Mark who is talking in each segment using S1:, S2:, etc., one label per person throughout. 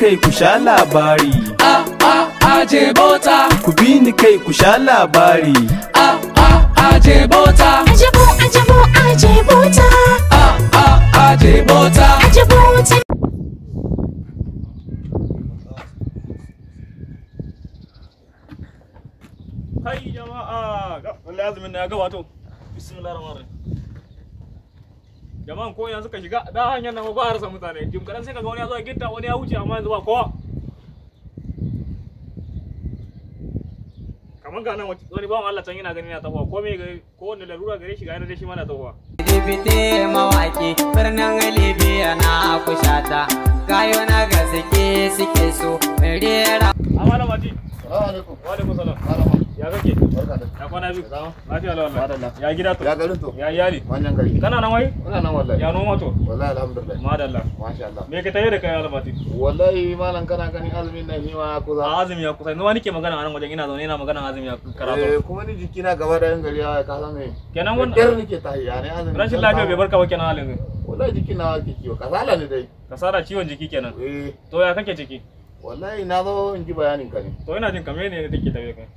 S1: kai ku sha labari.
S2: Aje bota.
S1: Ku bi ni kai ku sha labari.
S2: Aje bota.
S3: Aje bota.
S2: Aje bota.
S3: Aje bota.
S4: Hai jama'a, wallahi azumin na ya gabato. Bismillahir rahmanir rahim. Jama'an ko yanzu ka shiga da hanyar nan ko harsa mutane. Jim kadan sai kaga wani ya zo gitta, wani ya wuce amma yanzu ba kowa. Kaman ga nan wani bawan Allah can yana gani na tafowa, ko me ko wanda larura gare shi ga yana da shi mana tafowa.
S5: Dibite mawaki birnin Libya na kushata kayo na gaske suke so rera.
S4: Amana mati.
S6: Assalamu alaikum.
S4: Wa alaikum salam.
S6: Malama.
S4: Ya kake?
S6: Barka da.
S4: Ya kwana biyu. Lafiya
S6: Madalla.
S4: Ya gida to.
S6: Ya garin to.
S4: Ya iyali.
S6: Wannan gari.
S4: Kana nan wai?
S6: Ina nan wallahi.
S4: Ya noma to.
S6: Wallahi alhamdulillah.
S4: Madalla.
S6: Masha Allah.
S4: Me ka tayi da kai almati?
S6: Wallahi malam kana ganin azumin nan hima kuza.
S4: Azumi ya kusa. Ni nake magana a nan wajen ina zaune ina magana azumi ya karatu.
S6: Kuma ni jiki na gaba da yan gari ya ka san me.
S4: Kenan wannan
S6: Kyar nake tahiya ne azumin.
S4: rashin lafiya bai barka ba kenan halin.
S6: Wallahi jiki na wake kiwo kasala ne dai.
S4: Kasara ciwon jiki kenan.
S6: Eh.
S4: To ya kake ciki?
S6: Wallahi na zo in ji bayanin ka ne.
S4: To ina jin kamar ne take tafiya kai.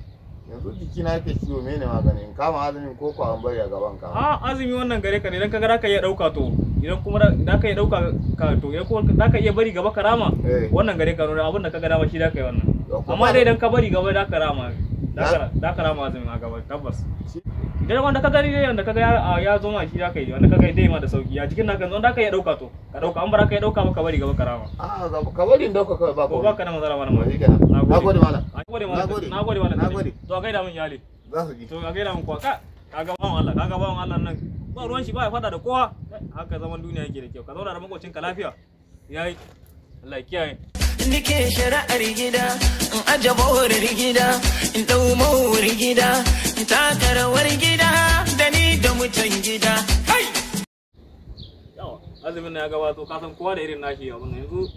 S6: Yanzu jiki na yake ciwo mene magani in kama azumin ko ko an bari a gaban ka.
S4: Azumi wannan gare ka ne idan kaga zaka iya dauka to idan kuma zaka iya dauka ka to idan kuma zaka iya bari gaba karama wannan gare ka ne abin da kaga dama shi zaka yi wannan. Amma dai idan ka bari gaba zaka rama zaka rama azumin a gaba tabbas. Idan wanda ka gani dai wanda kaga ya zo ma shi zaka yi wanda kaga dai ma da sauki ya jikin naka wanda ka iya dauka to ka dauka an bara ka iya dauka maka bari gaba karama.
S6: Ka bari in dauka kawai ba ko.
S4: Ba ka na mazara wannan ma.
S6: Nagode malam.
S4: Nagode malam.
S6: Nagode.
S4: To a gaida min iyali.
S6: Za su ji.
S4: To a gaida min kwa kaga bawan Allah nan ba ruwan shi ba ya fada da kowa haka zaman duniya yake da kyau ka zauna da makocin ka lafiya yayi Allah ya kiyaye
S5: Nike shari'ar gida in aje bawar gida in dau mawar gida in taka rawar gida da ni da mutan gida kai
S4: yawa azumin na ya gabato ka san kowa da irin nashi abun yanzu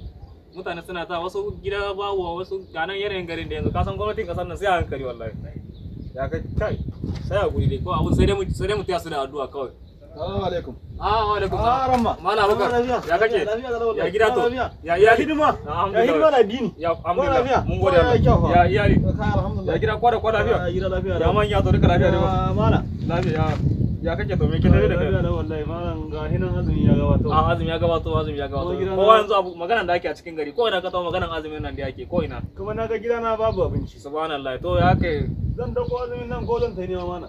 S4: mutane suna ta wasu gida babu wasu ganan yanayin garin da yanzu ka san gwamnatin kasar nan sai a hankali wallahi ya kai sai a guri dai ko abun sai dai mu tiya su da addu'a kawai.
S6: Assalamu alaikum.
S4: Wa alaikum salam.
S6: Ramma.
S4: Mala baka. Ya kake? Ya gida to. Ya iyali.
S6: Hidima. Ya hidima da dini.
S4: Ya alhamdulillah. Mun gode Allah. Ya iyali. Ya gida kwada lafiya.
S6: Ya gida lafiya.
S4: Ya manya to duka lafiya ne ba.
S6: Mala.
S4: Lafiya. Ya kake to me ke tafi da kai?
S6: Lafiya wallahi malam ga hinan azumi ya gabato.
S4: Azumi ya gabato. Kowa yanzu abu magana da ake a cikin gari. Ko ina ka tawo maganan azumin nan da yake ko ina.
S6: Kuma na ga gidana babu abinci.
S4: Subhanallah. To ya kai
S6: zan dauko azumin nan ko zan tai nema mana.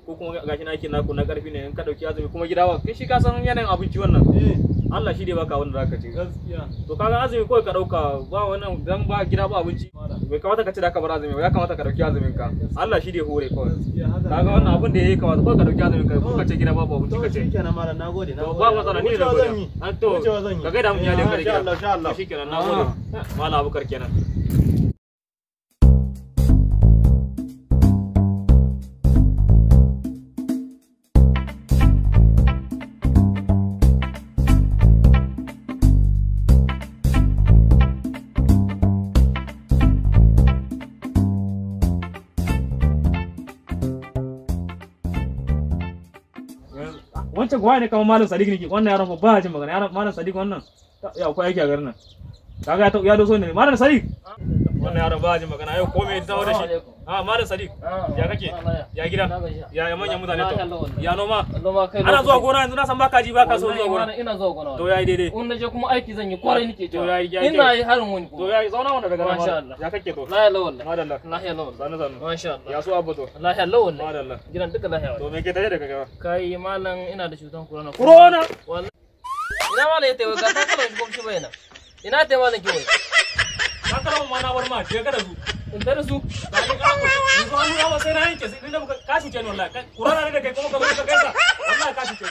S4: Ko kuma gashi na aikin naku na karfi ne in ka dauki azumi kuma gida ba kai shi ka san yanayin abinci wannan Allah shi dai baka wanda zaka ci
S6: gaskiya
S4: to kaga azumi kawai ka dauka ba wannan dan ba gida ba abinci bai kamata ka ci da ka bar azumi ba ya kamata ka dauki azumin ka Allah shi dai hore kawai kaga wannan abin da yayi kamata kawai ka dauki azumin ka ko ka ce gida ba abinci ka ce
S6: shikenan malam nagode
S4: to ba matsala ni da gode an to ka ga da mun yalin ka da gida
S6: insha Allah
S4: shikenan nagode mallam Abubakar kenan wancan kuwa ne kamar malam Sadiq ne wannan yaron ba jin magana yaron malam Sadiq wannan ya akwai yake a garin nan kaga ya doso ne malam Sadiq wannan yaron ba jin magana yau komai dawo da shi malam Sadiq ya kake ya gida ya manyan mutane to ya noma ana zuwa gona yanzu na san baka ji baka so zuwa gona
S7: ina zuwa gona
S4: to yayi daidai
S7: in naje kuma aiki zan yi kwarai nake
S4: to yayi
S7: ina yi harin wani
S4: to yayi zauna wanda daga nan
S7: masha Allah
S4: ya kake to
S7: la ilaha illallah
S4: madalla
S7: la ilaha illallah
S4: zanu
S7: masha Allah
S4: ya so abu to
S7: la ilaha illallah
S4: madalla
S7: gidan duka la ilaha
S4: to me ke taje daga gaba
S7: kai malam ina da cutan corona
S4: wallahi
S7: ina malam yace ga ta kallon gwamnati bayana ina ta malam ki wai
S4: ka kallon ma na bar ma je ka da su
S7: in da su
S4: ba ni ka ko ni so an ba sai na yanke sai inda ka shi ce wallahi corona ne da kai kuma ka gaisa wallahi ka shi ce